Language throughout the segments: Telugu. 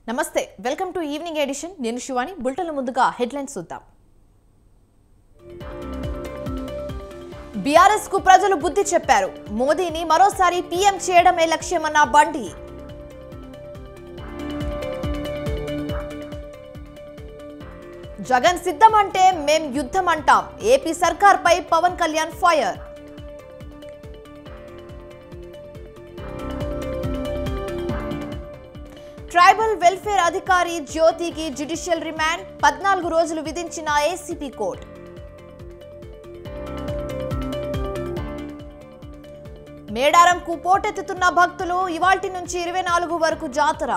నమస్తే వెల్కమ్ టు ఈవినింగ్ ఎడిషన్ నేను శివాని బులెటిన్ ముందుగా హెడ్లైన్స్ చూద్దాం బీఆర్ఎస్ కు ప్రజలు బుద్ధి చెప్పారు మోదీని మరోసారి పీఎం చేయడమే లక్ష్యమన్న బండి జగన్ సిద్ధమంటే మేం యుద్ధం అంటాం ఏపీ సర్కార్ పై Pawan Kalyan fire tribal welfare అధికారి జ్యోతికి జ్యుడిషియల్ రిమాండ్ 14 రోజులు విధించిన ఏసీపీ కోర్టు మేడారంకు పోటెత్తుతున్న భక్తులు ఇవాల్టి నుంచి 24 వరకు జాతర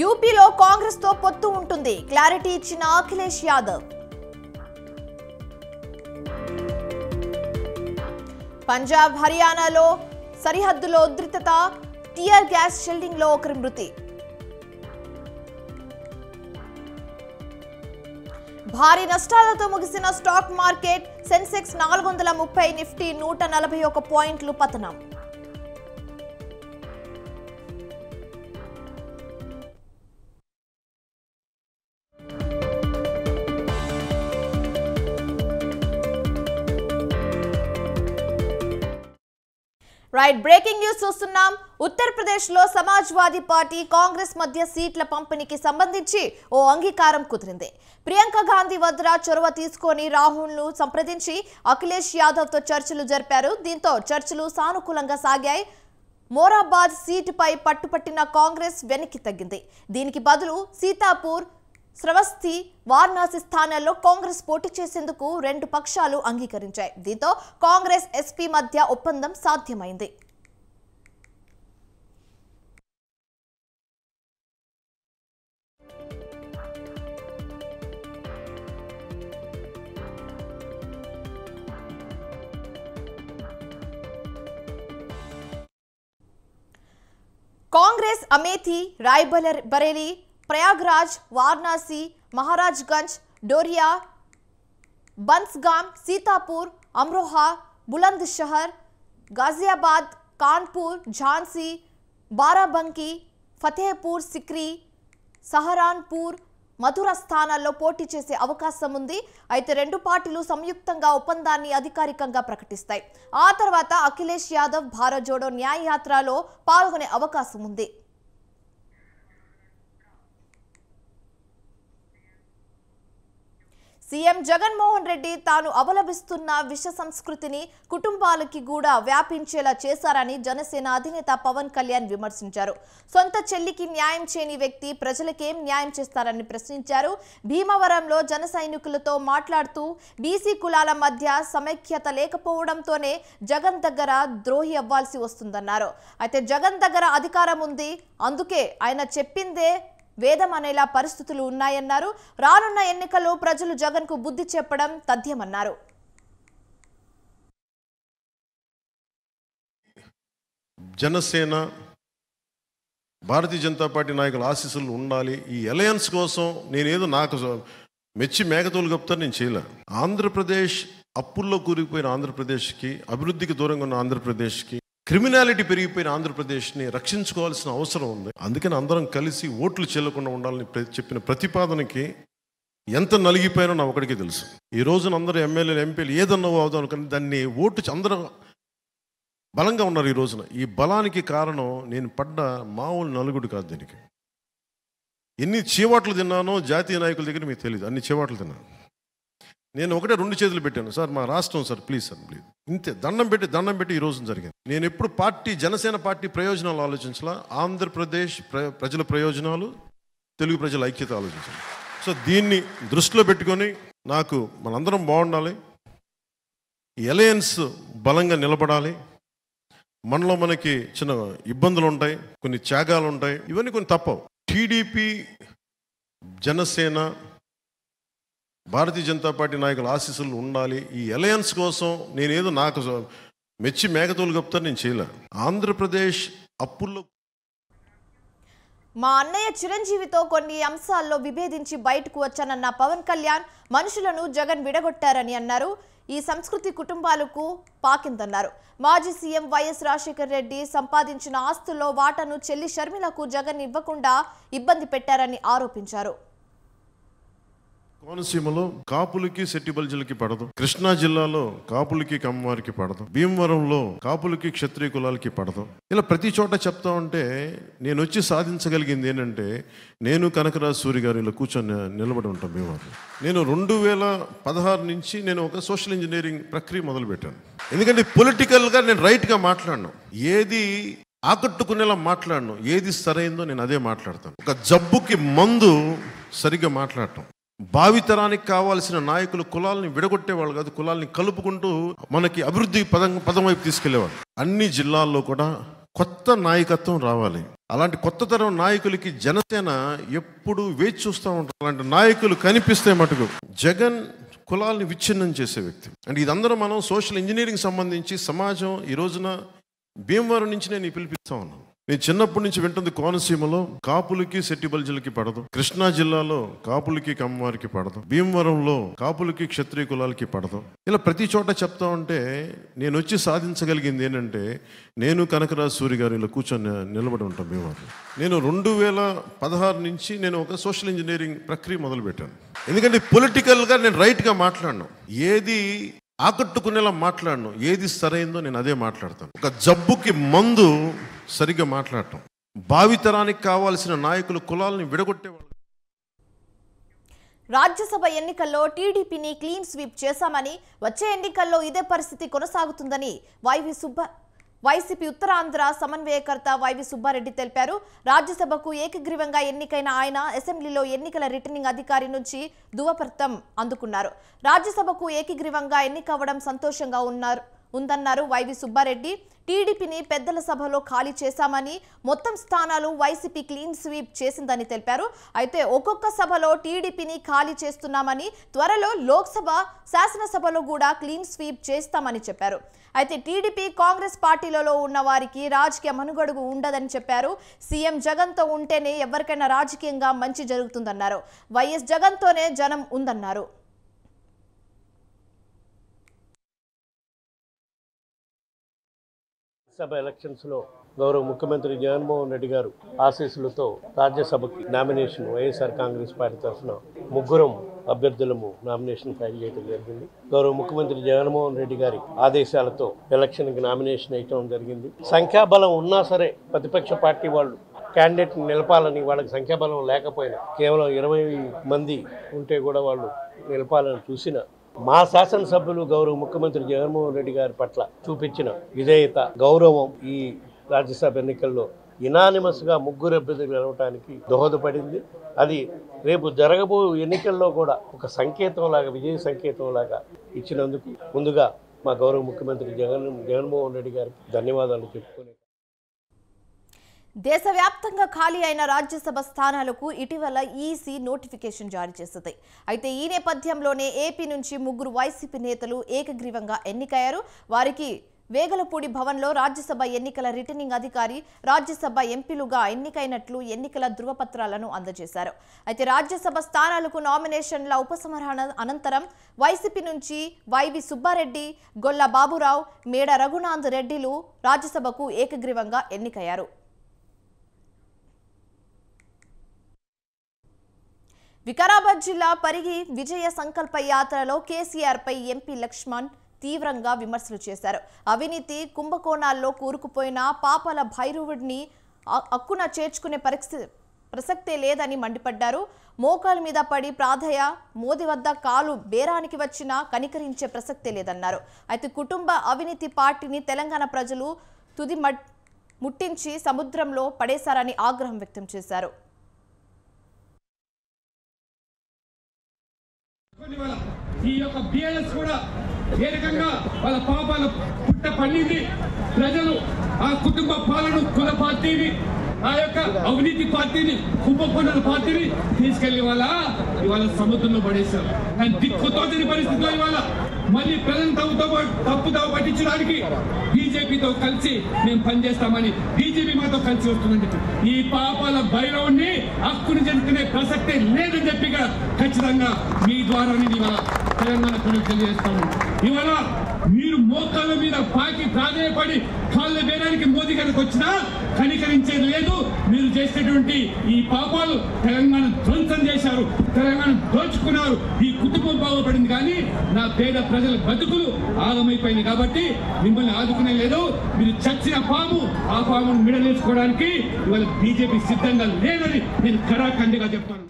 యూపీలో కాంగ్రెస్ తో పొత్తు ఉంటుంది క్లారిటీ ఇచ్చిన అఖిలేష్ యాదవ్ పంజాబ్ హర్యానాలో సరిహద్దులో ఉద్రిక్తత టియర్ గ్యాస్ షెల్లింగ్ లో ఒకరి మృతి భారీ నష్టాలతో ముగిసిన స్టాక్ మార్కెట్ సెన్సెక్స్ 430 నిఫ్టీ 141 పాయింట్లు పతనం రైట్ బ్రేకింగ్ న్యూస్ చూస్తున్నాం ఉత్తరప్రదేశ్ లో సమాజ్వాదీ పార్టీ కాంగ్రెస్ మధ్య సీట్ల పంపిణీకి సంబంధించి ఓ అంగీకారం కుదిరింది ప్రియాంక గాంధీ వద్రా చొరవ తీసుకొని రాహుల్ ను సంప్రదించి అఖిలేష్ యాదవ్ తో చర్చలు జరిపారు దీంతో చర్చలు సానుకూలంగా సాగాయి మోరాబాద్ సీటుపై పట్టుపట్టిన కాంగ్రెస్ వెనక్కి తగ్గింది దీనికి బదులు సీతాపూర్ శ్రవస్తి వారణాసి స్థానాల్లో కాంగ్రెస్ పోటీ చేసేందుకు రెండు పక్షాలు అంగీకరించాయి దీంతో కాంగ్రెస్ ఎస్పీ మధ్య ఒప్పందం సాధ్యమైంది కాంగ్రెస్ అమేథీ రాయ్బరేలీ ప్రయాగ్రాజ్ వారణాసి మహారాజ్గంజ్ డోరియా బన్స్గామ్ సీతాపూర్ అమ్రోహా బులంద్షహర్ గాజియాబాద్ కాన్పూర్ ఝాన్సీ బారాబంకీ ఫతేపూర్ సిక్రీ సహరాన్పూర్ మథుర స్థానాల్లో పోటీ చేసే అవకాశం ఉంది అయితే రెండు పార్టీలు సంయుక్తంగా ఒప్పందాన్ని అధికారికంగా ప్రకటిస్తాయి ఆ తర్వాత అఖిలేష్ యాదవ్ భారత్ జోడో న్యాయ యాత్రలో పాల్గొనే అవకాశం ఉంది సీఎం జగన్మోహన్ రెడ్డి తాను అవలంబిస్తున్న విష సంస్కృతిని కుటుంబాలకి కూడా వ్యాపించేలా చేశారని జనసేన అధినేత పవన్ కళ్యాణ్ విమర్శించారు సొంత చెల్లికి న్యాయం చేయని వ్యక్తి ప్రజలకేం న్యాయం చేస్తారని ప్రశ్నించారు భీమవరంలో జన సైనికులతో మాట్లాడుతూ బీసీ కులాల మధ్య సమైక్యత లేకపోవడంతోనే జగన్ దగ్గర ద్రోహి అవ్వాల్సి వస్తుందన్నారు అయితే జగన్ దగ్గర అధికారం ఉంది అందుకే ఆయన చెప్పిందే వేదం అనేలా పరిస్థితులు ఉన్నాయన్నారు రానున్న ఎన్నికల్లో ప్రజలు జగన్ కు బుద్ధి చెప్పడం తథ్యమన్నారు జనసేన భారతీయ జనతా పార్టీ నాయకుల ఆశీస్సులు ఉండాలి ఈ అలయన్స్ కోసం నేనేదో నాకు మెచ్చి మేకతోలు కప్తాను నేను చేయలే ఆంధ్రప్రదేశ్ అప్పుల్లో కూరుకుపోయిన ఆంధ్రప్రదేశ్కి అభివృద్ధికి దూరంగా ఉన్న ఆంధ్రప్రదేశ్కి క్రిమినాలిటీ పెరిగిపోయిన ఆంధ్రప్రదేశ్ని రక్షించుకోవాల్సిన అవసరం ఉంది అందుకని అందరం కలిసి ఓట్లు చెల్లకుండా ఉండాలని చెప్పిన ప్రతిపాదనకి ఎంత నలిగిపోయినో నా ఒకడికి తెలుసు ఈ రోజున అందరూ ఎమ్మెల్యేలు ఎంపీలు ఏదన్నా అవుదాం అనుకుని దాన్ని ఓటు అందరూ బలంగా ఉన్నారు ఈ రోజున ఈ బలానికి కారణం నేను పడ్డ మామూలు నలుగుడు కాదు దీనికి ఎన్ని చీవాట్లు తిన్నానో జాతీయ నాయకుల దగ్గర మీకు తెలియదు అన్ని చీవాట్లు తిన్నాను నేను ఒకటే 2 చేతులు పెట్టాను సార్ మా రాష్ట్రం సార్ ప్లీజ్ ప్లీజ్ ఇంతే దండం పెట్టి ఈ రోజున జరిగింది నేను ఎప్పుడు జనసేన పార్టీ ప్రయోజనాలు ఆలోచించాలా ఆంధ్రప్రదేశ్ ప్రజల ప్రయోజనాలు తెలుగు ప్రజల ఐక్యత ఆలోచించాలి సో దీన్ని దృష్టిలో పెట్టుకొని నాకు మనందరం బాగుండాలి ఈ అలయన్స్ బలంగా నిలబడాలి మనలో మనకి చిన్న ఇబ్బందులు ఉంటాయి కొన్ని త్యాగాలు ఉంటాయి ఇవన్నీ కొన్ని తప్పవు టీడీపీ జనసేన భారతీయ జనతా పార్టీ నాయకుల ఆశీస్సులు ఉండాలి ఈ అలయన్స్ కోసం నేనేదో నాకు మెచ్చి మేకతోలు కప్తాను నేను చేయలే ఆంధ్రప్రదేశ్ అప్పుల్లో మా అన్నయ్య చిరంజీవితో కొన్ని అంశాల్లో విభేదించి బయటకు వచ్చానన్న పవన్ కళ్యాణ్ మనుషులను జగన్ విడగొట్టారని అన్నారు ఈ సంస్కృతి కుటుంబాలకు పాకిందన్నారు. మాజీ సీఎం వైఎస్ రాజశేఖర్ రెడ్డి సంపాదించిన ఆస్తుల్లో వాటాను చెల్లి షర్మిలకు జగన్ ఇవ్వకుండా ఇబ్బంది పెట్టారని ఆరోపించారు. కోనసీమలో కాపులకి శెట్టి బల్జీలకి పడదు, కృష్ణా జిల్లాలో కాపులకి కమ్మవారికి పడదు, భీమవరంలో కాపులకి క్షత్రియ కులాలకి పడదు. ఇలా ప్రతి చోట చెప్తా ఉంటే నేను వచ్చి సాధించగలిగింది ఏంటంటే నేను కనకరాజు సూరి గారు ఇలా కూర్చొని నిలబడి ఉంటాం భీమవరం. నేను 2016 నుంచి నేను ఒక సోషల్ ఇంజనీరింగ్ ప్రక్రియ మొదలుపెట్టాను. ఎందుకంటే పొలిటికల్గా నేను రైట్గా మాట్లాడను, ఏది ఆకట్టుకునేలా మాట్లాడను, ఏది సరైందో నేను అదే మాట్లాడతాను. ఒక జబ్బుకి మందు సరిగ్గా మాట్లాడటం. భావితరానికి కావాల్సిన నాయకులు కులాలని విడగొట్టేవాళ్ళు కాదు, కులాలని కలుపుకుంటూ మనకి అభివృద్ధి పదం వైపు తీసుకెళ్లేవాళ్ళు. అన్ని జిల్లాల్లో కూడా కొత్త నాయకత్వం రావాలి. అలాంటి కొత్త తరం నాయకులకి జనసేన ఎప్పుడు వేచి చూస్తూ ఉంటారు. అలాంటి నాయకులు కనిపిస్తే మటుకు జగన్ కులాలని విచ్ఛిన్నం చేసే వ్యక్తి. అంటే ఇదందరూ మనం సోషల్ ఇంజనీరింగ్ సంబంధించి సమాజం ఈ రోజున భీమవరం నుంచి నేను పిలిపిస్తా ఉన్నాను. నేను చిన్నప్పటి నుంచి వింటుంది కోనసీమలో కాపులకి శెట్టి బల్జీలకి పడదు, కృష్ణా జిల్లాలో కాపులకి కమ్మవారికి పడదు, భీమవరంలో కాపులకి క్షత్రియ కులాలకి పడదు. ఇలా ప్రతి చోట చెప్తా ఉంటే నేను వచ్చి సాధించగలిగింది ఏంటంటే నేను కనకరాజు సూరి గారు ఇలా కూర్చొని నిలబడి ఉంటాం భీమవరం. నేను 2016 నుంచి నేను ఒక సోషల్ ఇంజనీరింగ్ ప్రక్రియ మొదలుపెట్టాను. ఎందుకంటే పొలిటికల్గా నేను రైట్గా మాట్లాడను, ఏది ఆకట్టుకునేలా మాట్లాడను, ఏది సరైందో నేను అదే మాట్లాడతాను. ఒక జబ్బుకి మందు సరిగ్గా మాట్లాడటం. భావితరానికి కావాల్సిన నాయకులు కులాలని విడగొట్టేవాళ్ళు. రాజ్యసభ ఎన్నికల్లో టీడీపీని క్లీన్ స్వీప్ చేశామని, వచ్చే ఎన్నికల్లో ఇదే పరిస్థితి కొనసాగుతుందని వైసీపీ ఉత్తరాంధ్ర సమన్వయకర్త వైవి సుబ్బారెడ్డి తెలిపారు. రాజ్యసభకు ఏకగ్రీవంగా ఎన్నికైన ఆయన అసెంబ్లీలో ఎన్నికల రిటర్నింగ్ అధికారి నుంచి ధృవపత్రం అందుకున్నారు. రాజ్యసభకు ఏకగ్రీవంగా ఎన్నికవడం సంతోషంగా ఉందన్నారు వైవి సుబ్బారెడ్డి. టీడీపీని పెద్దల సభలో ఖాళీ చేశామని, మొత్తం స్థానాలు వైసీపీ క్లీన్ స్వీప్ చేసిందని తెలిపారు. అయితే ఒక్కొక్క సభలో టీడీపీని ఖాళీ చేస్తున్నామని, త్వరలో లోక్సభ శాసనసభలో కూడా క్లీన్ స్వీప్ చేస్తామని చెప్పారు. అయితే టీడీపీ కాంగ్రెస్ పార్టీలలో ఉన్న వారికి రాజకీయ మనుగడగు ఉండదని చెప్పారు. సీఎం జగన్తో ఉంటేనే ఎవరికైనా రాజకీయంగా మంచి జరుగుతుందన్నారు. వైఎస్ జగన్తోనే జనం ఉందన్నారు. సభ ఎలక్షన్స్లో గౌరవ ముఖ్యమంత్రి జగన్మోహన్ రెడ్డి గారు ఆశీస్సులతో రాజ్యసభకి నామినేషన్ వైఎస్ఆర్ కాంగ్రెస్ పార్టీ తరఫున ముగ్గురం అభ్యర్థులము నామినేషన్ ఫైల్ చేయడం జరిగింది. గౌరవ ముఖ్యమంత్రి జగన్మోహన్ రెడ్డి గారి ఆదేశాలతో ఎలక్షన్కి నామినేషన్ వేయటం జరిగింది. సంఖ్యాబలం ఉన్నా సరే ప్రతిపక్ష పార్టీ వాళ్ళు క్యాండిడేట్ నిలపాలని, వాళ్ళకి సంఖ్యాబలం లేకపోయినా కేవలం 20 మంది ఉంటే కూడా వాళ్ళు నిలపాలని చూసిన మా శాసనసభ్యులు గౌరవ ముఖ్యమంత్రి జగన్మోహన్ రెడ్డి గారి పట్ల చూపించిన విధేయత, గౌరవం ఈ రాజ్యసభ ఎన్నికల్లో యునానిమస్గా ముగ్గురు అభ్యర్థులు గెలవడానికి దోహదపడింది. అది రేపు జరగబో ఎన్నికల్లో కూడా ఒక సంకేతంలాగా, విజయ సంకేతంలాగా ఇచ్చినందుకు ముందుగా మా గౌరవ ముఖ్యమంత్రి జగన్మోహన్ రెడ్డి గారికి ధన్యవాదాలు చెప్పుకుని, దేశవ్యాప్తంగా ఖాళీ అయిన రాజ్యసభ స్థానాలకు ఇటీవల ఈసీ నోటిఫికేషన్ జారీ చేసింది. అయితే ఈ నేపథ్యంలోనే ఏపీ నుంచి ముగ్గురు వైసీపీ నేతలు ఏకగ్రీవంగా ఎన్నికయ్యారు. వారికి వేగలపూడి భవన్లో రాజ్యసభ ఎన్నికల రిటర్నింగ్ అధికారి రాజ్యసభ ఎంపీలుగా ఎన్నికైనట్లు ఎన్నికల ధృవపత్రాలను అందజేశారు. అయితే రాజ్యసభ స్థానాలకు నామినేషన్ల ఉపసంహరణ అనంతరం వైసీపీ నుంచి వైవి సుబ్బారెడ్డి, గొల్ల బాబురావు, మేడ రఘునాథ్ రెడ్డిలు రాజ్యసభకు ఏకగ్రీవంగా ఎన్నికయ్యారు. వికారాబాద్ జిల్లా పరిగి విజయ సంకల్ప యాత్రలో కేసీఆర్ పై ఎంపీ లక్ష్మణ్ తీవ్రంగా విమర్శలు చేశారు. అవినీతి కుంభకోణాల్లో కూరుకుపోయిన పాపాల భైరవుడిని అక్కున చేర్చుకునే ప్రసక్తే లేదని మండిపడ్డారు. మోకాల మీద పడి ప్రాధయ మోదీ వద్ద కాలు బేరానికి వచ్చినా కనికరించే ప్రసక్తే లేదన్నారు. అయితే కుటుంబ అవినీతి పార్టీని తెలంగాణ ప్రజలు తుది ముట్టించి సముద్రంలో పడేశారని ఆగ్రహం వ్యక్తం చేశారు. ఈ యొక్క బిఎల్ఎస్ కూడా ఏ రకంగా వాళ్ళ పాపాల పుట్ట పండింది. ప్రజలు ఆ కుటుంబ పాలన కుల పార్టీని, ఆ యొక్క అవినీతి పార్టీని, కుంభకోణాల పార్టీని తీసుకెళ్లి ఇవాళ సముద్రంలో పడేశారు. దిక్కుతోచని పరిస్థితిలో ఇవాళ మళ్ళీ ప్రజలు తప్పుదావ పట్టించడానికి బీజేపీతో కలిసి మేము పనిచేస్తామని బీజేపీ మాతో కలిసి వస్తుందని చెప్పి ఈ పాపాల భైరవుని హక్కును జరుపుకునే ప్రసక్తే లేదని చెప్పి ఖచ్చితంగా మీ ద్వారా ఇవాళ తెలంగాణ ప్రజలకు తెలియజేస్తాము. ఇవాళ మీరు మోకాళ్ళ మీద పాకి ప్రాధాన్యపడి కాళ్ళ వేయడానికి మోదీ గారికి వచ్చినా కనికరించేది లేదు. మీరు చేసేటువంటి ఈ పాపాలు తెలంగాణ ధ్వంసం చేశారు, తెలంగాణ దోచుకున్నారు. ఈ కుటుంబం బాగుపడింది కానీ నా పేద ప్రజల బతుకులు ఆగమైపోయింది కాబట్టి మిమ్మల్ని ఆదుకునే లేదు. మీరు చచ్చిన పాము, ఆ పామును మిడలేసుకోవడానికి ఇవాళ బీజేపీ సిద్ధంగా లేదని నేను ఖరాఖండిగా చెప్తాను.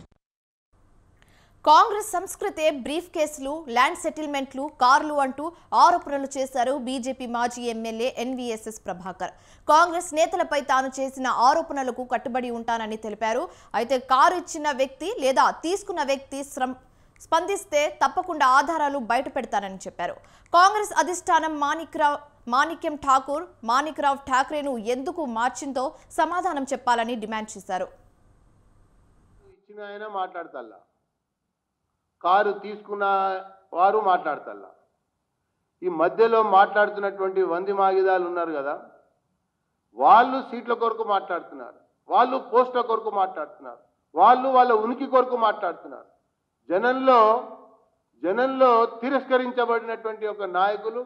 కాంగ్రెస్ సంస్కృతే బ్రీఫ్ కేసులు, ల్యాండ్ సెటిల్మెంట్లు, కార్లు అంటూ ఆరోపణలు చేశారు బీజేపీ మాజీ ఎమ్మెల్యే ఎన్వీఎస్ఎస్ ప్రభాకర్. కాంగ్రెస్ నేతలపై తాను చేసిన ఆరోపణలకు కట్టుబడి ఉంటానని తెలిపారు. అయితే కారు ఇచ్చిన వ్యక్తి లేదా తీసుకున్న వ్యక్తి స్పందిస్తే తప్పకుండా ఆధారాలు బయటపెడతానని చెప్పారు. కాంగ్రెస్ అధిష్టానం మాణిక్యం ఠాకూర్, మాణిక్రావు ఠాక్రేను ఎందుకు మార్చిందో సమాధానం చెప్పాలని డిమాండ్ చేశారు. కారు తీసుకున్న వారు మాట్లాడతారు. ఈ మధ్యలో మాట్లాడుతున్నటువంటి వంది మాగిదాలు ఉన్నారు కదా, వాళ్ళు సీట్ల కొరకు మాట్లాడుతున్నారు, వాళ్ళు పోస్టుల కొరకు మాట్లాడుతున్నారు, వాళ్ళు వాళ్ళ ఉనికి కొరకు మాట్లాడుతున్నారు. జనంలో తిరస్కరించబడినటువంటి ఒక నాయకులు,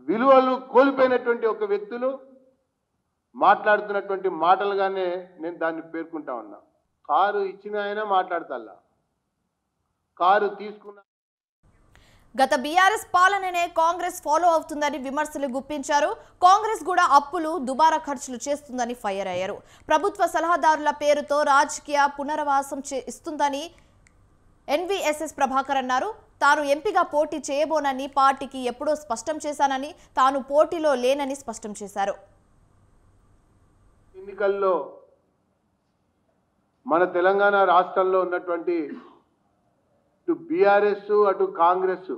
విలువలు కోల్పోయినటువంటి ఒక వ్యక్తులు మాట్లాడుతున్నటువంటి మాటలుగానే నేను దాన్ని పేర్కొంటా ఉన్నా. కారు ఇచ్చిన ఆయన మాట్లాడతాల్లా, కారు తీసుకున్న. గత బీఆర్ఎస్ పాలననే కాంగ్రెస్ ఫాలో అవుతుందని విమర్శలు గుప్పించారు. కాంగ్రెస్ కూడా అప్పులు, దుబారా ఖర్చులు చేస్తుందని ఫైర్ అయ్యారు. ప్రభుత్వ సలహాదారుల పేరుతో రాజకీయ పునరావాసం ఇస్తుందని ఎన్వీఎస్ఎస్ ప్రభాకర్ అన్నారు. తాను ఎంపీగా పోటీ చేయబోనని పార్టీకి ఎప్పుడో స్పష్టం చేశానని, తాను పోటీలో లేనని స్పష్టం చేశారు. ఎన్నికల్లో మన తెలంగాణ రాష్ట్రంలో ఉన్నటువంటి ఇటు బీఆర్ఎస్ అటు కాంగ్రెస్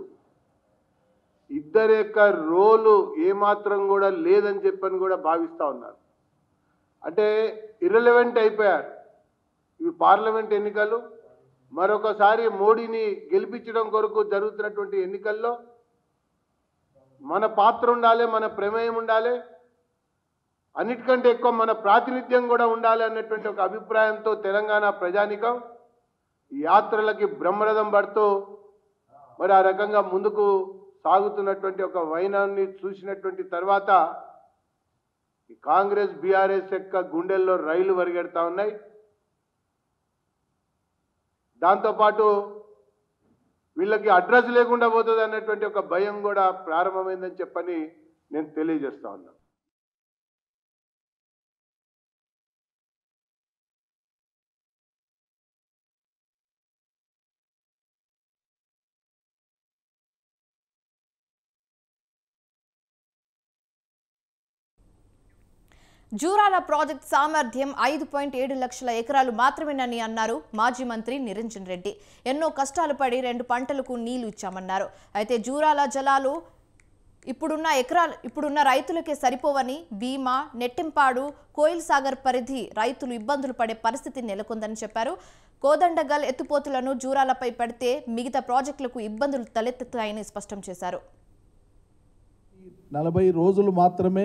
ఇద్దరి యొక్క రోలు ఏమాత్రం కూడా లేదని చెప్పని కూడా భావిస్తూ ఉన్నారు. అంటే ఇర్రెలవెంట్ అయిపోయారు. ఇవి పార్లమెంట్ ఎన్నికలు, మరొకసారి మోడీని గెలిపించడం కొరకు జరుగుతున్నటువంటి ఎన్నికల్లో మన పాత్ర ఉండాలి, మన ప్రమేయం ఉండాలి, అన్నిటికంటే ఎక్కువ మన ప్రాతినిధ్యం కూడా ఉండాలి అన్నటువంటి ఒక అభిప్రాయంతో తెలంగాణ ప్రజానికం యాత్రలకి బ్రహ్మరథం పడుతూ మరి ఆ రకంగా ముందుకు సాగుతున్నటువంటి ఒక వైనాన్ని చూసినటువంటి తర్వాత ఈ కాంగ్రెస్ బీఆర్ఎస్ యొక్క గుండెల్లో రైలు పరిగెడతా ఉన్నాయి. దాంతోపాటు వీళ్ళకి అడ్రస్ లేకుండా పోతుంది అన్నటువంటి ఒక భయం కూడా ప్రారంభమైందని చెప్పని నేను తెలియజేస్తా ఉన్నా. జూరాల ప్రాజెక్ట్ సామర్థ్యం 5.7 లక్షల ఎకరాలు మాత్రమేనని అన్నారు మాజీ మంత్రి నిరంజన్ రెడ్డి. ఎన్నో కష్టాలు పడి 2 పంటలకు నీళ్లు ఇచ్చామన్నారు. అయితే జూరాల జలాలు ఇప్పుడున్న రైతులకే సరిపోవని, భీమా, నెట్టింపాడు, కోయిల్ సాగర్ పరిధి రైతులు ఇబ్బందులు పడే పరిస్థితి నెలకొందని చెప్పారు. కోదండగల్ ఎత్తుపోతులను జూరాలపై పెడితే మిగతా ప్రాజెక్టులకు ఇబ్బందులు తలెత్తుతాయని స్పష్టం చేశారు. 40 రోజులు మాత్రమే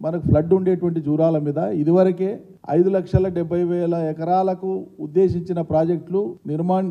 మనకు ఫ్లడ్ ఉండేటువంటి జూరాల మీద ఇదివరకే 5,70,000 ఎకరాలకు ఉద్దేశించిన ప్రాజెక్టులు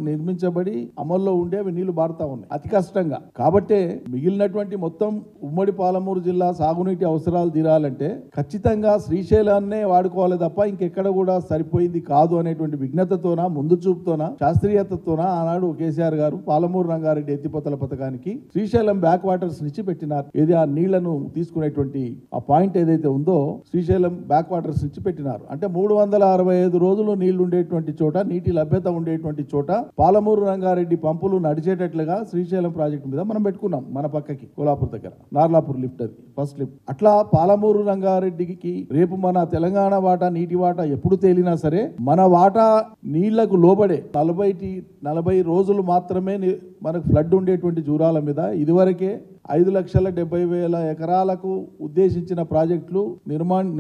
నిర్మించబడి అమల్లో ఉండే అవి నీళ్లు బారుతా ఉన్నాయి అతి కష్టంగా. కాబట్టే మిగిలినటువంటి మొత్తం ఉమ్మడి పాలమూరు జిల్లా సాగునీటి అవసరాలు తీరాలంటే ఖచ్చితంగా శ్రీశైలాన్నే వాడుకోవాలి తప్ప ఇంకెక్కడ కూడా సరిపోయింది కాదు అనేటువంటి విజ్ఞతతోన, ముందు చూపుతోన, శాస్త్రీయతతోన ఆనాడు కేసీఆర్ గారు పాలమూరు రంగారెడ్డి ఎత్తిపోతల పథకానికి శ్రీశైలం బ్యాక్ వాటర్స్ నుంచి పెట్టినారు. ఏది ఆ నీళ్లను తీసుకునేటువంటి ఆ పాయింట్ ఏదైతే ఉందో శ్రీశైలం బ్యాక్ వాటర్స్ నుంచి పెట్టినారు. అంటే 365 రోజులు నీళ్లు ఉండేటువంటి చోట, నీటి లభ్యత ఉండేటువంటి చోట పాలమూరు రంగారెడ్డి పంపులు నడిచేటట్లుగా శ్రీశైలం ప్రాజెక్టు మీద మనం పెట్టుకున్నాం. మన పక్కకి కోలాపూర్ దగ్గర నార్లాపూర్ లిఫ్ట్, అది ఫస్ట్ లిఫ్ట్. అట్లా పాలమూరు రంగారెడ్డికి రేపు మన తెలంగాణ వాటా, నీటి వాటా ఎప్పుడు తేలినా సరే మన వాటా నీళ్లకు లోబడే 40 రోజులు మాత్రమే మనకు ఫ్లడ్ ఉండేటువంటి జూరాల మీద ఇదివరకే 5,70,000 ఎకరాలకు ఉద్దేశించిన ప్రాజెక్టులు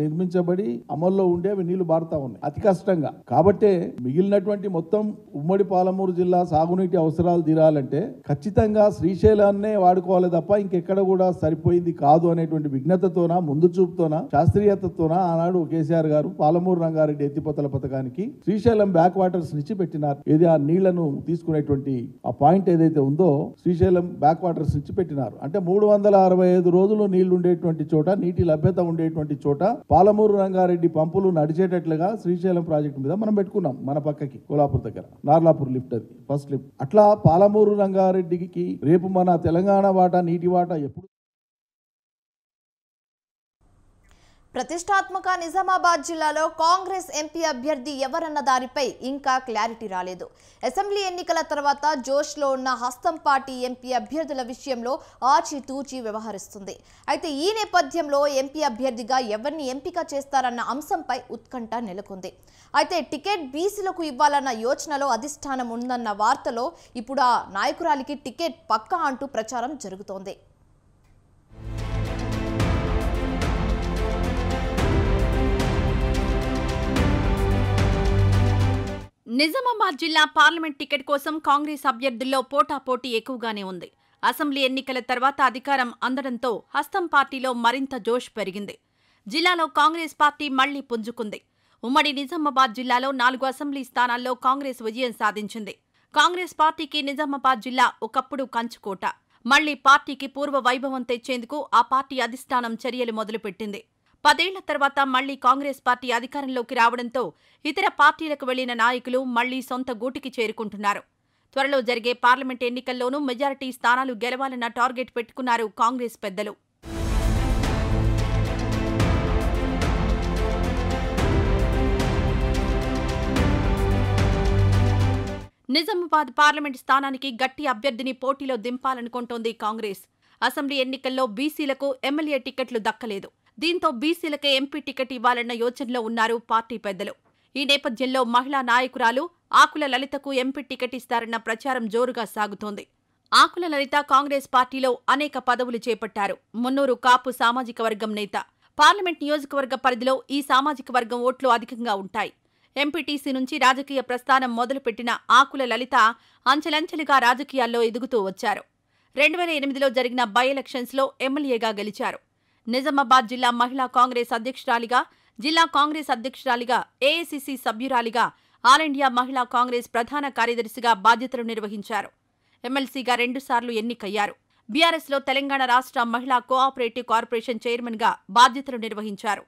నిర్మించబడి అమల్లో ఉండే అవి నీళ్లు బారుతా ఉన్నాయి అతి కష్టంగా. కాబట్టే మిగిలినటువంటి మొత్తం ఉమ్మడి పాలమూరు జిల్లా సాగునీటి అవసరాలు తీరాలంటే ఖచ్చితంగా శ్రీశైలాన్నే వాడుకోవాలి తప్ప ఇంకెక్కడ కూడా సరిపోయింది కాదు అనేటువంటి విజ్ఞతతోన, ముందు చూపుతోన, శాస్త్రీయతతోన ఆనాడు కేసీఆర్ గారు పాలమూరు రంగారెడ్డి ఎత్తిపోతల పథకానికి శ్రీశైలం బ్యాక్ వాటర్స్ నుంచి పెట్టినారు. ఏది ఆ నీళ్లను తీసుకునేటువంటి ఆ పాయింట్ ఏదైతే ఉందో శ్రీశైలం బ్యాక్ వాటర్స్ నుంచి పెట్టినారు. అంటే 365 రోజులు నీళ్లు ఉండేటువంటి చోట, నీటి లభ్యత ఉండేటువంటి చోట పాలమూరు రంగారెడ్డి పంపులు నడిచేటట్లుగా శ్రీశైలం ప్రాజెక్టు మీద మనం పెట్టుకున్నాం. మన పక్కకి కోలాపూర్ దగ్గర నార్లాపూర్ లిఫ్ట్, అది ఫస్ట్ లిఫ్ట్. అట్లా పాలమూరు రంగారెడ్డికి రేపు మన తెలంగాణ వాటా, నీటి వాటా ఎప్పుడు ప్రతిష్టాత్మక నిజామాబాద్ జిల్లాలో కాంగ్రెస్ ఎంపీ అభ్యర్థి ఎవరన్న దానిపై ఇంకా క్లారిటీ రాలేదు. అసెంబ్లీ ఎన్నికల తర్వాత జోష్లో ఉన్న హస్తం పార్టీ ఎంపీ అభ్యర్థుల విషయంలో ఆచితూచి వ్యవహరిస్తుంది. అయితే ఈ నేపథ్యంలో ఎంపీ అభ్యర్థిగా ఎవరిని ఎంపిక చేస్తారన్న అంశంపై ఉత్కంఠ నెలకొంది. అయితే టికెట్ బీసీలకు ఇవ్వాలన్న యోచనలో అధిష్టానం ఉందన్న వార్తలో ఇప్పుడు ఆ నాయకురాలికి టికెట్ పక్కా అంటూ ప్రచారం జరుగుతోంది. నిజామాబాద్ జిల్లా పార్లమెంట్ టికెట్ కోసం కాంగ్రెస్ అభ్యర్థుల్లో పోటాపోటీ ఎక్కువగానే ఉంది. అసెంబ్లీ ఎన్నికల తర్వాత అధికారం అందడంతో హస్తం పార్టీలో మరింత జోష్ పెరిగింది. జిల్లాలో కాంగ్రెస్ పార్టీ మళ్లీ పుంజుకుంది. ఉమ్మడి నిజామాబాద్ జిల్లాలో 4 అసెంబ్లీ స్థానాల్లో కాంగ్రెస్ విజయం సాధించింది. కాంగ్రెస్ పార్టీకి నిజామాబాద్ జిల్లా ఒకప్పుడు కంచుకోట. మళ్లీ పార్టీకి పూర్వ వైభవం తెచ్చేందుకు ఆ పార్టీ అధిష్టానం చర్యలు మొదలుపెట్టింది. 10 ఏళ్ల తర్వాత మళ్లీ కాంగ్రెస్ పార్టీ అధికారంలోకి రావడంతో ఇతర పార్టీలకు వెళ్లిన నాయకులు మళ్లీ సొంత గూటికి చేరుకుంటున్నారు. త్వరలో జరిగే పార్లమెంట్ ఎన్నికల్లోనూ మెజారిటీ స్థానాలు గెలవాలన్న టార్గెట్ పెట్టుకున్నారు కాంగ్రెస్ పెద్దలు. నిజామాబాద్ పార్లమెంట్ స్థానానికి గట్టి అభ్యర్థిని పోటీలో దింపాలనుకుంటోంది కాంగ్రెస్. అసెంబ్లీ ఎన్నికల్లో బీసీలకు ఎమ్మెల్యే టికెట్లు దక్కలేదు. దీంతో బీసీలకే ఎంపీ టికెట్ ఇవ్వాలన్న యోచనలో ఉన్నారు పార్టీ పెద్దలు. ఈ నేపథ్యంలో మహిళా నాయకురాలు ఆకుల లలితకు ఎంపీ టికెట్ ఇస్తారన్న ప్రచారం జోరుగా సాగుతోంది. ఆకుల లలిత కాంగ్రెస్ పార్టీలో అనేక పదవులు చేపట్టారు. మున్నూరు కాపు సామాజిక వర్గం నేత. పార్లమెంట్ నియోజకవర్గ పరిధిలో ఈ సామాజిక వర్గం ఓట్లు అధికంగా ఉంటాయి. ఎంపీటీసీ నుంచి రాజకీయ ప్రస్థానం మొదలుపెట్టిన ఆకుల లలిత అంచెలంచెలుగా రాజకీయాల్లో ఎదుగుతూ వచ్చారు. 2008లో జరిగిన బై ఎలక్షన్స్లో ఎమ్మెల్యేగా గెలిచారు. నిజామాబాద్ జిల్లా మహిళా కాంగ్రెస్ అధ్యక్షురాలిగా, జిల్లా కాంగ్రెస్ అధ్యక్షురాలిగా, ఏఐసీసీ సభ్యురాలిగా, ఆల్ ఇండియా మహిళా కాంగ్రెస్ ప్రధాన కార్యదర్శిగా బాధ్యతలు నిర్వహించారు. ఎమ్మెల్సీగా 2 సార్లు ఎన్నికయ్యారు. బీఆర్ఎస్లో తెలంగాణ రాష్ట్ర మహిళా కోఆపరేటివ్ కార్పొరేషన్ చైర్మన్గా బాధ్యతలు నిర్వహించారు.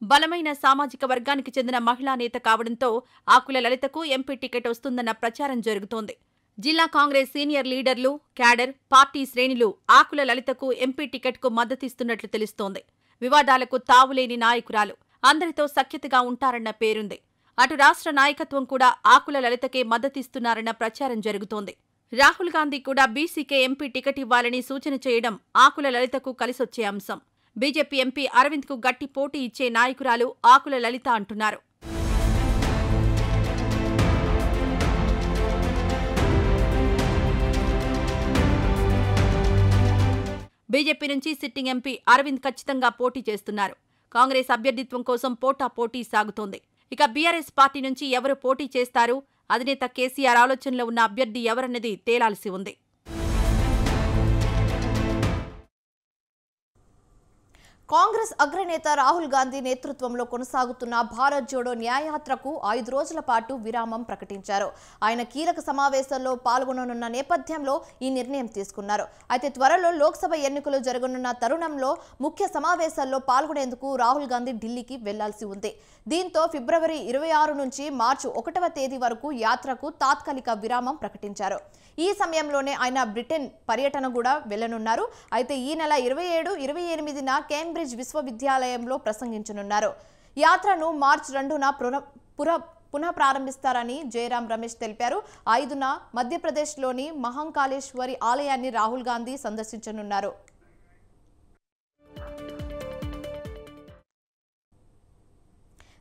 బలమైన సామాజిక వర్గానికి చెందిన మహిళా నేత కావడంతో ఆకుల లలితకు ఎంపీ టికెట్ వస్తుందన్న ప్రచారం జరుగుతోంది. జిల్లా కాంగ్రెస్ సీనియర్ లీడర్లు, క్యాడర్, పార్టీ శ్రేణులు ఆకుల లలితకు ఎంపీ టికెట్కు మద్దతిస్తున్నట్లు తెలుస్తోంది. వివాదాలకు తావులేని నాయకురాలు, అందరితో సఖ్యతగా ఉంటారన్న పేరుంది. అటు రాష్ట్ర నాయకత్వం కూడా ఆకుల లలితకే మద్దతిస్తున్నారన్న ప్రచారం జరుగుతోంది. రాహుల్ గాంధీ కూడా బీసీకే ఎంపీ టికెట్ ఇవ్వాలని సూచన చేయడం ఆకుల లలితకు కలిసొచ్చే అంశం. బీజేపీ ఎంపీ అరవింద్కు గట్టి పోటీ ఇచ్చే నాయకురాలు ఆకుల లలిత అంటున్నారు. బీజేపీ నుంచి సిట్టింగ్ ఎంపీ అరవింద్ ఖచ్చితంగా పోటీ చేస్తున్నారు. కాంగ్రెస్ అభ్యర్థిత్వం కోసం పోటీ సాగుతోంది. ఇక బీఆర్ఎస్ పార్టీ నుంచి ఎవరు పోటీ చేస్తారు, అధినేత కేసీఆర్ ఆలోచనలో ఉన్న అభ్యర్థి ఎవరన్నది తేలాల్సి ఉంది. కాంగ్రెస్ అగ్రనేత రాహుల్ గాంధీ నేతృత్వంలో కొనసాగుతున్న భారత్ జోడో న్యాయయాత్రకు 5 రోజుల పాటు విరామం ప్రకటించారు. ఆయన కీలక సమావేశంలో పాల్గొననున్న నేపథ్యంలో ఈ నిర్ణయం తీసుకున్నారు. అయితే త్వరలో లోక్సభ ఎన్నికలు జరగనున్న తరుణంలో ముఖ్య సమావేశాల్లో పాల్గొనేందుకు రాహుల్ గాంధీ ఢిల్లీకి వెళ్లాల్సి ఉంది. దీంతో ఫిబ్రవరి 26 నుంచి మార్చి 1వ తేదీ వరకు యాత్రకు తాత్కాలిక విరామం ప్రకటించారు. ఈ సమయంలోనే ఆయన బ్రిటన్ పర్యటన కూడా వెళ్లనున్నారు. అయితే ఈ నెల 27, 28న కేంబ్రిడ్జ్ విశ్వవిద్యాలయంలో ప్రసంగించనున్నారు. యాత్రను మార్చి 2న పునః ప్రారంభిస్తారని జయరాం రమేష్ తెలిపారు. 5న మధ్యప్రదేశ్లోని మహంకాళేశ్వరి ఆలయాన్ని రాహుల్ గాంధీ సందర్శించనున్నారు.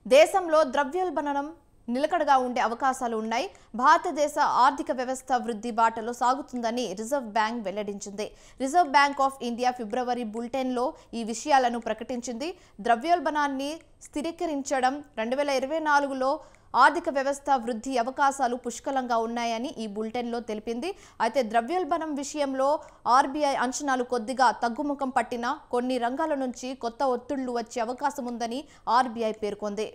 దేశంలో ద్రవ్యోల్బణం నిలకడగా ఉండే అవకాశాలు ఉన్నాయి. భారతదేశ ఆర్థిక వ్యవస్థ వృద్ధి బాటలో సాగుతుందని రిజర్వ్ బ్యాంక్ వెల్లడించింది. రిజర్వ్ బ్యాంక్ ఆఫ్ ఇండియా ఫిబ్రవరి బులెటిన్లో ఈ విషయాలను ప్రకటించింది. ద్రవ్యోల్బణాన్ని స్థిరీకరించడం 2024లో ఆర్థిక వ్యవస్థ వృద్ధి అవకాశాలు పుష్కలంగా ఉన్నాయని ఈ బులెటిన్లో తెలిపింది. అయితే ద్రవ్యోల్బణం విషయంలో ఆర్బీఐ అంచనాలు కొద్దిగా తగ్గుముఖం పట్టినా కొన్ని రంగాల నుంచి కొత్త ఒత్తిళ్లు వచ్చే అవకాశం ఉందని ఆర్బీఐ పేర్కొంది.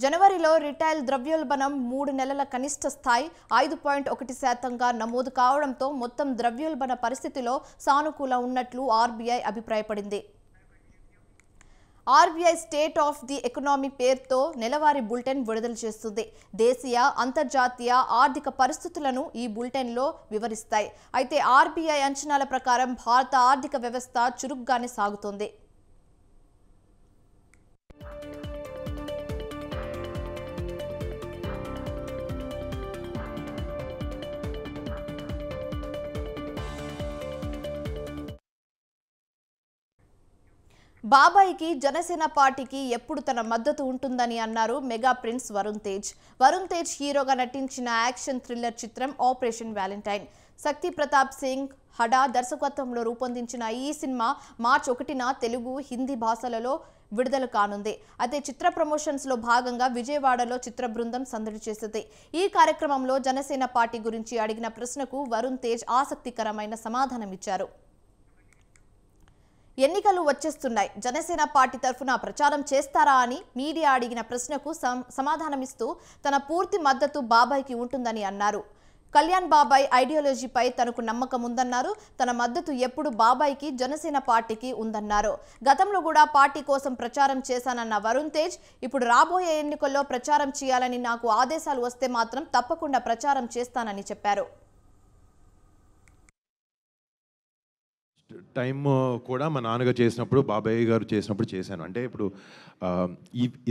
జనవరిలో రిటైల్ ద్రవ్యోల్బణం 3 నెలల కనిష్ట స్థాయి 5.1%గా నమోదు కావడంతో మొత్తం ద్రవ్యోల్బణ పరిస్థితిలో సానుకూల ఉన్నట్లు ఆర్బీఐ అభిప్రాయపడింది. RBI state of the economy పేరుతో నెలవారీ బులెటిన్ విడుదల చేస్తుంది. దేశీయ, అంతర్జాతీయ ఆర్థిక పరిస్థితులను ఈ బులెటిన్లో వివరిస్తాయి. అయితే ఆర్బీఐ అంచనాల ప్రకారం భారత ఆర్థిక వ్యవస్థ చురుగ్గానే సాగుతోంది. బాబాయికి జనసేన పార్టీకి ఎప్పుడు తన మద్దతు ఉంటుందని అన్నారు మెగా ప్రిన్స్ వరుణ్ తేజ్. వరుణ్ తేజ్ హీరోగా నటించిన యాక్షన్ థ్రిల్లర్ చిత్రం ఆపరేషన్ వ్యాలంటైన్. శక్తి ప్రతాప్ సింగ్ హడా దర్శకత్వంలో రూపొందించిన ఈ సినిమా మార్చి 1న తెలుగు, హిందీ భాషలలో విడుదల కానుంది. అయితే చిత్ర ప్రమోషన్స్ లో భాగంగా విజయవాడలో చిత్ర బృందం సందడి చేసింది. ఈ కార్యక్రమంలో జనసేన పార్టీ గురించి అడిగిన ప్రశ్నకు వరుణ్ తేజ్ ఆసక్తికరమైన సమాధానమిచ్చారు. ఎన్నికలు వచ్చేస్తున్నాయి, జనసేన పార్టీ తరఫున ప్రచారం చేస్తారా అని మీడియా అడిగిన ప్రశ్నకు సమాధానమిస్తూ తన పూర్తి మద్దతు బాబాయ్కి ఉంటుందని అన్నారు. కళ్యాణ్ బాబాయ్ ఐడియాలజీపై తనకు నమ్మకం ఉందన్నారు. తన మద్దతు ఎప్పుడు బాబాయ్కి, జనసేన పార్టీకి ఉందన్నారు. గతంలో కూడా పార్టీ కోసం ప్రచారం చేశానన్న వరుణ్ తేజ్ ఇప్పుడు రాబోయే ఎన్నికల్లో ప్రచారం చేయాలని నాకు ఆదేశాలు వస్తే మాత్రం తప్పకుండా ప్రచారం చేస్తానని చెప్పారు. టైం కూడా మా నాన్నగారు చేసినప్పుడు, బాబాయ్ గారు చేసినప్పుడు చేశాను. అంటే ఇప్పుడు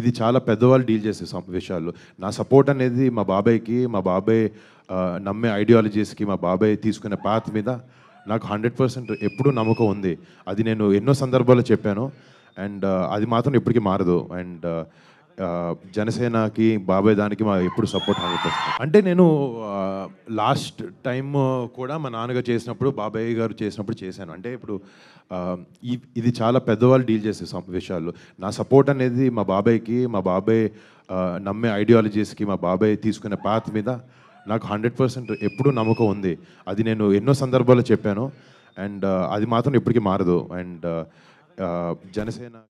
ఇది చాలా పెద్దవాళ్ళు డీల్ చేసే విషయాలు. నా సపోర్ట్ అనేది మా బాబాయ్కి, మా బాబాయ్ నమ్మే ఐడియాలజీస్కి, మా బాబాయ్ తీసుకునే పాత్ మీద నాకు 100% ఎప్పుడూ నమ్మకం ఉంది. అది నేను ఎన్నో సందర్భాల్లో చెప్పాను. అండ్ అది మాత్రం ఎప్పటికీ మారదు. అండ్ జనసేనకి, బాబాయ్ దానికి మా ఎప్పుడు సపోర్ట్ 100%. అంటే నేను లాస్ట్ టైం కూడా మా నాన్నగారు చేసినప్పుడు, బాబాయ్ గారు చేసినప్పుడు చేశాను. అంటే ఇప్పుడు ఇది చాలా పెద్దవాళ్ళు డీల్ చేసే విషయాలు. నా సపోర్ట్ అనేది మా బాబాయ్కి, మా బాబాయ్ నమ్మే ఐడియాలజీస్కి, మా బాబాయ్ తీసుకునే పాత్ మీద నాకు 100% ఎప్పుడూ నమ్మకం ఉంది. అది నేను ఎన్నో సందర్భాల్లో చెప్పాను. అండ్ అది మాత్రం ఎప్పటికీ మారదు. అండ్ జనసేన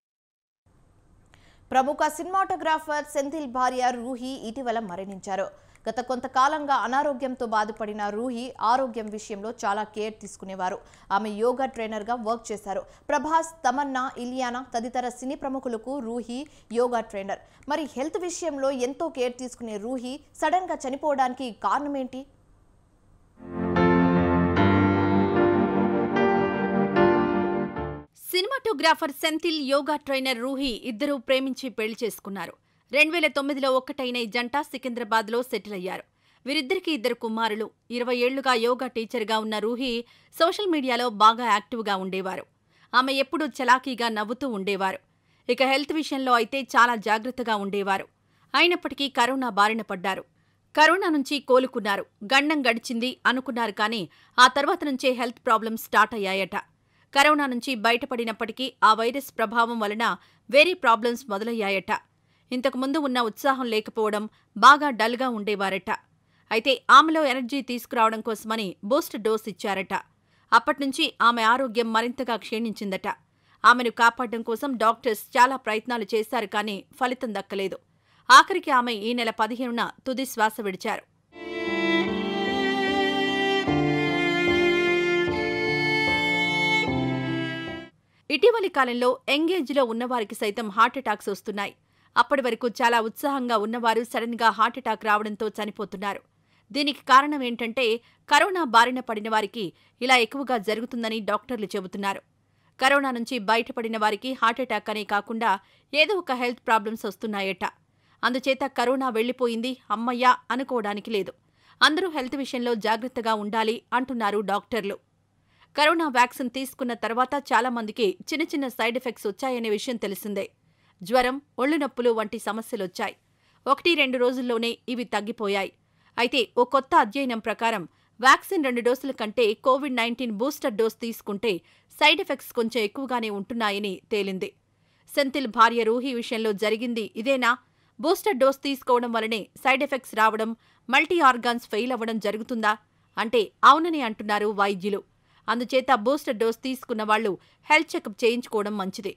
ప్రముఖ సినిమాటోగ్రాఫర్ సెంథిల్ భార్య రూహి ఇటీవల మరణించారు. గత కొంతకాలంగా అనారోగ్యంతో బాధపడిన రూహి ఆరోగ్యం విషయంలో చాలా కేర్ తీసుకునేవారు. ఆమె యోగా ట్రైనర్గా వర్క్ చేశారు. ప్రభాస్, తమన్నా, ఇలియానా తదితర సినీ ప్రముఖులకు రూహి యోగా ట్రైనర్. మరి హెల్త్ విషయంలో ఎంతో కేర్ తీసుకునే రూహి సడన్ గా చనిపోవడానికి కారణం ఏంటి? సినిమాటోగ్రాఫర్ సెంథిల్, యోగా ట్రైనర్ రూహి ఇద్దరూ ప్రేమించి పెళ్లి చేసుకున్నారు. 2009లో ఒక్కటైన ఈ జంట సికింద్రాబాద్లో సెటిల్ అయ్యారు. వీరిద్దరికీ 2 కుమారులు. 20 ఏళ్లుగా యోగా టీచర్గా ఉన్న రూహి సోషల్ మీడియాలో బాగా యాక్టివ్గా ఉండేవారు. ఆమె ఎప్పుడూ చలాకీగా నవ్వుతూ ఉండేవారు. ఇక హెల్త్ విషయంలో అయితే చాలా జాగ్రత్తగా ఉండేవారు. అయినప్పటికీ కరోనా బారిన పడ్డారు. కరోనా నుంచి కోలుకున్నారు. గండం గడిచింది అనుకున్నారు. కానీ ఆ తర్వాత నుంచే హెల్త్ ప్రాబ్లమ్స్ స్టార్ట్ అయ్యాయట. కరోనా నుంచి బయటపడినప్పటికీ ఆ వైరస్ ప్రభావం వలన వేరే ప్రాబ్లమ్స్ మొదలయ్యాయట. ఇంతకుముందు ఉన్న ఉత్సాహం లేకపోవడం, బాగా డల్గా ఉండేవారట. అయితే ఆమెలో ఎనర్జీ తీసుకురావడం కోసమని బూస్ట్ డోస్ ఇచ్చారట. అప్పట్నుంచి ఆమె ఆరోగ్యం మరింతగా క్షీణించిందట. ఆమెను కాపాడడం కోసం డాక్టర్స్ చాలా ప్రయత్నాలు చేశారు. కానీ ఫలితం దక్కలేదు. ఆఖరికి ఆమె ఈ నెల 15న తుది శ్వాస విడిచారు. ఇటీవలి కాలంలో ఎంగేజ్లో ఉన్నవారికి సైతం హార్ట్అటాక్స్ వస్తున్నాయి. అప్పటి వరకు చాలా ఉత్సాహంగా ఉన్నవారు సడన్గా హార్ట్అటాక్ రావడంతో చనిపోతున్నారు. దీనికి కారణం ఏంటంటే కరోనా బారిన పడిన వారికి ఇలా ఎక్కువగా జరుగుతుందని డాక్టర్లు చెబుతున్నారు. కరోనా నుంచి బయటపడిన వారికి హార్ట్అటాక్ అనే కాకుండా ఏదో ఒక హెల్త్ ప్రాబ్లమ్స్ వస్తున్నాయట. అందుచేత కరోనా వెళ్లిపోయింది, అమ్మయ్యా అనుకోవడానికి లేదు. అందరూ హెల్త్ విషయంలో జాగ్రత్తగా ఉండాలి అంటున్నారు డాక్టర్లు. కరోనా వ్యాక్సిన్ తీసుకున్న తర్వాత చాలా మందికి చిన్న చిన్న సైడ్ ఎఫెక్ట్స్ వచ్చాయనే విషయం తెలిసిందే. జ్వరం, ఒళ్ళు నొప్పులు వంటి సమస్యలొచ్చాయి. 1-2 రోజుల్లోనే ఇవి తగ్గిపోయాయి. అయితే ఓ కొత్త అధ్యయనం ప్రకారం వ్యాక్సిన్ 2 డోసుల కంటే కోవిడ్-19 బూస్టర్ డోస్ తీసుకుంటే సైడ్ ఎఫెక్ట్స్ కొంచెం ఎక్కువగానే ఉంటున్నాయని తేలింది. సెంథిల్ భార్య రూహీ విషయంలో జరిగింది ఇదేనా? బూస్టర్ డోస్ తీసుకోవడం వల్లనే సైడ్ ఎఫెక్ట్స్ రావడం, మల్టీ ఆర్గాన్స్ ఫెయిల్ అవ్వడం జరుగుతుందా అంటే అవునని అంటున్నారు వైద్యులు. అందుచేత బూస్టర్ డోస్ తీసుకున్న వాళ్లు హెల్త్ చెకప్ చేయించుకోవడం మంచిది.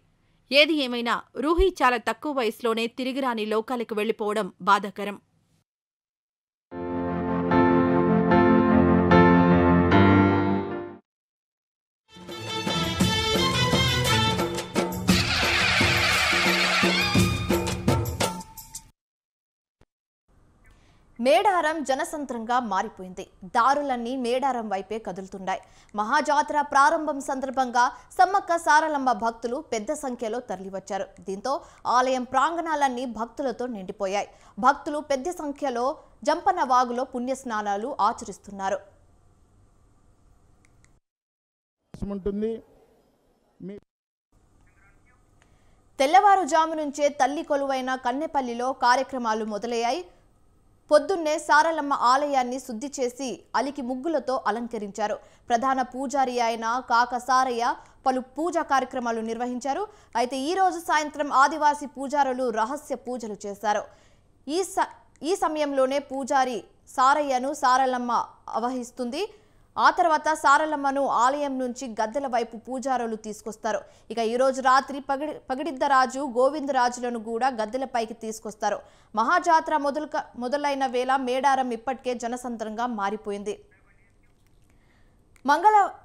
ఏది ఏమైనా రూహీ చాలా తక్కువ వయసులోనే తిరిగిరాని లోకాలకు వెళ్లిపోవడం బాధాకరం. మేడారం జనసంద్రంగా మారిపోయింది. దారులన్నీ మేడారం వైపే కదులుతున్నాయి. మహాజాతర ప్రారంభం సందర్భంగా సమ్మక్క సారలమ్మ భక్తులు పెద్ద సంఖ్యలో తరలివచ్చారు. దీంతో ఆలయం ప్రాంగణాలన్నీ భక్తులతో నిండిపోయాయి. భక్తులు పెద్ద సంఖ్యలో జంపన్న వాగులో పుణ్యస్నానాలు ఆచరిస్తున్నారు. తెల్లవారుజాము నుంచే తల్లి కొలువైన కన్నెపల్లిలో కార్యక్రమాలు మొదలయ్యాయి. పొద్దున్నే సారలమ్మ ఆలయాన్ని శుద్ధి చేసి అలికి ముగ్గులతో అలంకరించారు. ప్రధాన పూజారి అయిన కాక సారయ్య పలు పూజా కార్యక్రమాలు నిర్వహించారు. అయితే ఈ రోజు సాయంత్రం ఆదివాసీ పూజారులు రహస్య పూజలు చేశారు. ఈ సమయంలోనే పూజారి సారయ్యను సారలమ్మ ఆవహిస్తుంది. ఆ తర్వాత సారలమ్మను ఆలయం నుంచి గద్దెల వైపు పూజారులు తీసుకొస్తారు. ఇక ఈ రోజు రాత్రి పగిడిద్దరాజు, గోవిందరాజులను కూడా గద్దెలపైకి తీసుకొస్తారు. మహాజాతర మొదలైన వేళ మేడారం ఇప్పటికే జనసంద్రంగా మారిపోయింది.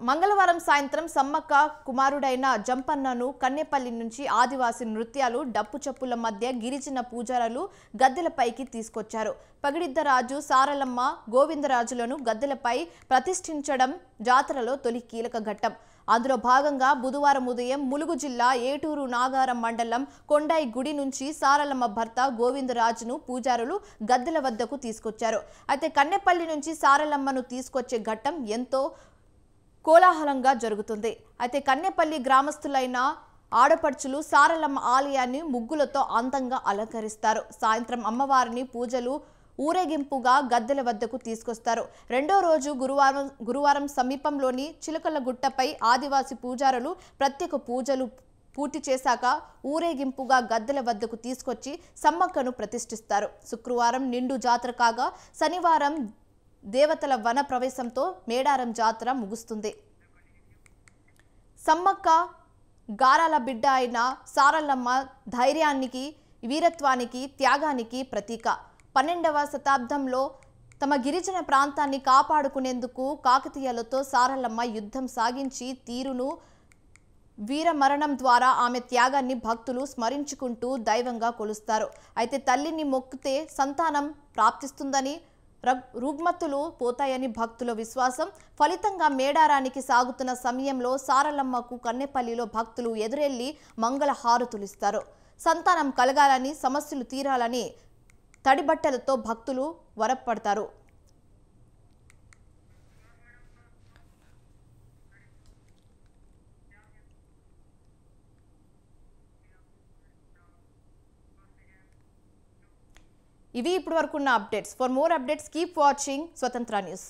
మంగళవారం సాయంత్రం సమ్మక్క కుమారుడైన జంపన్నను కన్నెపల్లి నుంచి ఆదివాసీ నృత్యాలు, డప్పు చప్పుల మధ్య గిరిజన పూజారులు గద్దెలపైకి తీసుకొచ్చారు. పగిడిద్దరాజు, సారలమ్మ, గోవిందరాజులను గద్దెలపై ప్రతిష్ఠించడం జాతరలో తొలి కీలక ఘట్టం. అందులో భాగంగా బుధవారం ఉదయం ములుగు జిల్లా ఏటూరు నాగారం మండలం కొండాయి గుడి నుంచి సారలమ్మ భర్త గోవిందరాజును పూజారులు గద్దెల వద్దకు తీసుకొచ్చారు. అయితే కన్నెపల్లి నుంచి సారలమ్మను తీసుకొచ్చే ఘట్టం ఎంతో కోలాహలంగా జరుగుతుంది. అయితే కన్నెపల్లి గ్రామస్తులైన ఆడపడుచులు సారలమ్మ ఆలయాన్ని ముగ్గులతో అందంగా అలంకరిస్తారు. సాయంత్రం అమ్మవారిని పూజలు ఊరేగింపుగా గద్దెల వద్దకు తీసుకొస్తారు. రెండో రోజు గురువారం సమీపంలోని చిలకలగుట్టపై ఆదివాసీ పూజారులు ప్రత్యేక పూజలు పూర్తి చేశాక ఊరేగింపుగా గద్దెల వద్దకు తీసుకొచ్చి సమ్మక్కను ప్రతిష్ఠిస్తారు. శుక్రవారం నిండు జాతర కాగా శనివారం దేవతల వన ప్రవేశంతో మేడారం జాతర ముగుస్తుంది. సమ్మక్క గారాల బిడ్డ అయిన సారలమ్మ ధైర్యానికి, వీరత్వానికి, త్యాగానికి ప్రతీక. 12వ శతాబ్దంలో తమ గిరిజన ప్రాంతాన్ని కాపాడుకునేందుకు కాకతీయులతో సారలమ్మ యుద్ధం సాగించి తీరును వీరమరణం ద్వారా ఆమె త్యాగాన్ని భక్తులు స్మరించుకుంటూ దైవంగా కొలుస్తారు. అయితే తల్లిని మొక్కితే సంతానం ప్రాప్తిస్తుందని, రుగ్మతులు పోతాయని భక్తుల విశ్వాసం. ఫలితంగా మేడారానికి సాగుతున్న సమయంలో సారలమ్మకు కన్నెపల్లిలో భక్తులు ఎదురెళ్లి మంగళ హారతులిస్తారు. సంతానం కలగాలని, సమస్యలు తీరాలని తడిబట్టలతో భక్తులు వరపడతారు. ఇవి ఇప్పటి వరకున్న updates. For more updates keep watching Swatantra news.